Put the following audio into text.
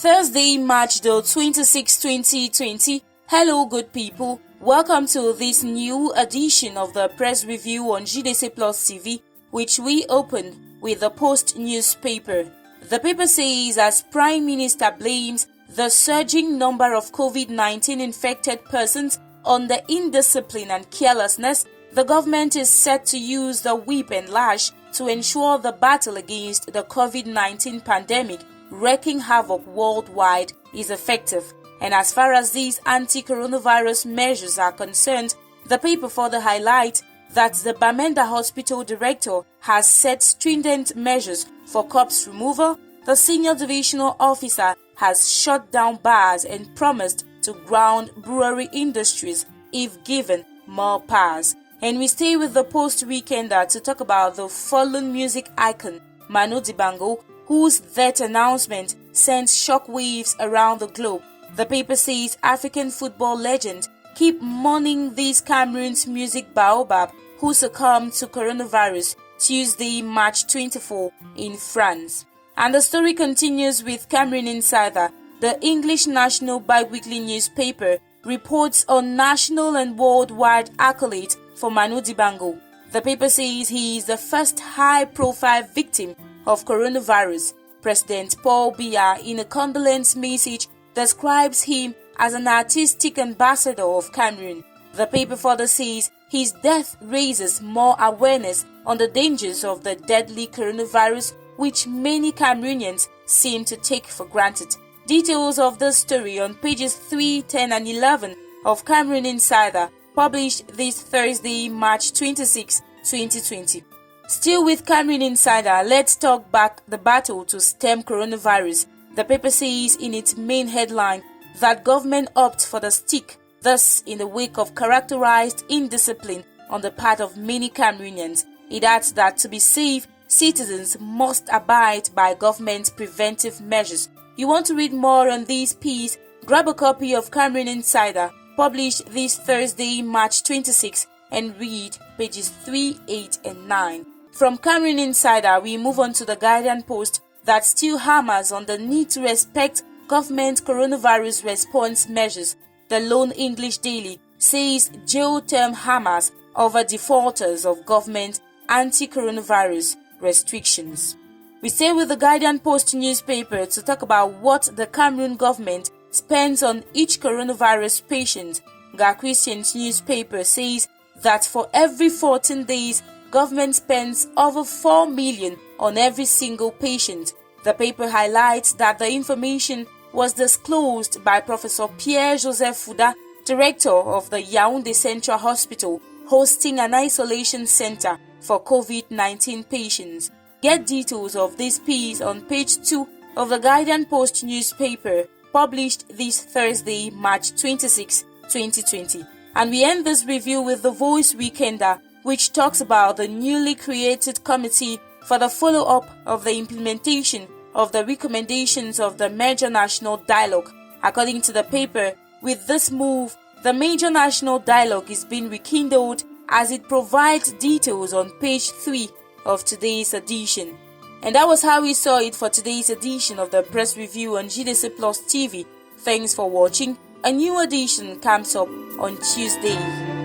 Thursday, March the 26th, 2020. Hello, good people. Welcome to this new edition of the press review on JDC Plus TV, which we open with the Post newspaper. The paper says as Prime Minister blames the surging number of COVID-19 infected persons on the indiscipline and carelessness, the government is set to use the whip and lash to ensure the battle against the COVID-19 pandemic wreaking havoc worldwide is effective. And as far as these anti-coronavirus measures are concerned, the paper further highlights that the Bamenda Hospital director has set stringent measures for corpse removal. The senior divisional officer has shut down bars and promised to ground brewery industries if given more powers. And we stay with the Post Weekender to talk about the fallen music icon Manu Dibango, whose death announcement sends shockwaves around the globe. The paper says African football legend keep mourning this Cameroon's music baobab who succumbed to coronavirus Tuesday, March 24 in France. And the story continues with Cameroon Insider. The English national bi-weekly newspaper reports on national and worldwide accolades for Manu Dibango. The paper says he is the first high-profile victim of coronavirus. President Paul Biya, in a condolence message, describes him as an artistic ambassador of Cameroon. The paper further says his death raises more awareness on the dangers of the deadly coronavirus, which many Cameroonians seem to take for granted. Details of the story on pages 3, 10 and 11 of Cameroon Insider, published this Thursday, March 26, 2020. Still with Cameroon Insider, let's talk back the battle to stem coronavirus. The paper says in its main headline that government opts for the stick, thus in the wake of characterized indiscipline on the part of many Cameroonians. It adds that to be safe, citizens must abide by government preventive measures. You want to read more on this piece? Grab a copy of Cameroon Insider, published this Thursday, March 26, and read pages 3, 8 and 9. From Cameroon Insider, we move on to the Guardian Post that still hammers on the need to respect government coronavirus response measures. The Lone English Daily says jail term hammers over defaulters of government anti-coronavirus restrictions. We stay with the Guardian Post newspaper to talk about what the Cameroon government spends on each coronavirus patient. Govt's newspaper says that for every 14 days, government spends over 4 million on every single patient. The paper highlights that the information was disclosed by Professor Pierre-Joseph Fouda, director of the Yaoundé Central Hospital, hosting an isolation center for COVID-19 patients. Get details of this piece on page 2 of the Guardian Post newspaper, published this Thursday, March 26, 2020. And we end this review with the Voice Weekender, which talks about the newly created committee for the follow-up of the implementation of the recommendations of the Major National Dialogue. According to the paper, with this move, the Major National Dialogue is being rekindled as it provides details on page 3 of today's edition. And that was how we saw it for today's edition of the press review on JDC Plus TV. Thanks for watching. A new edition comes up on Tuesday.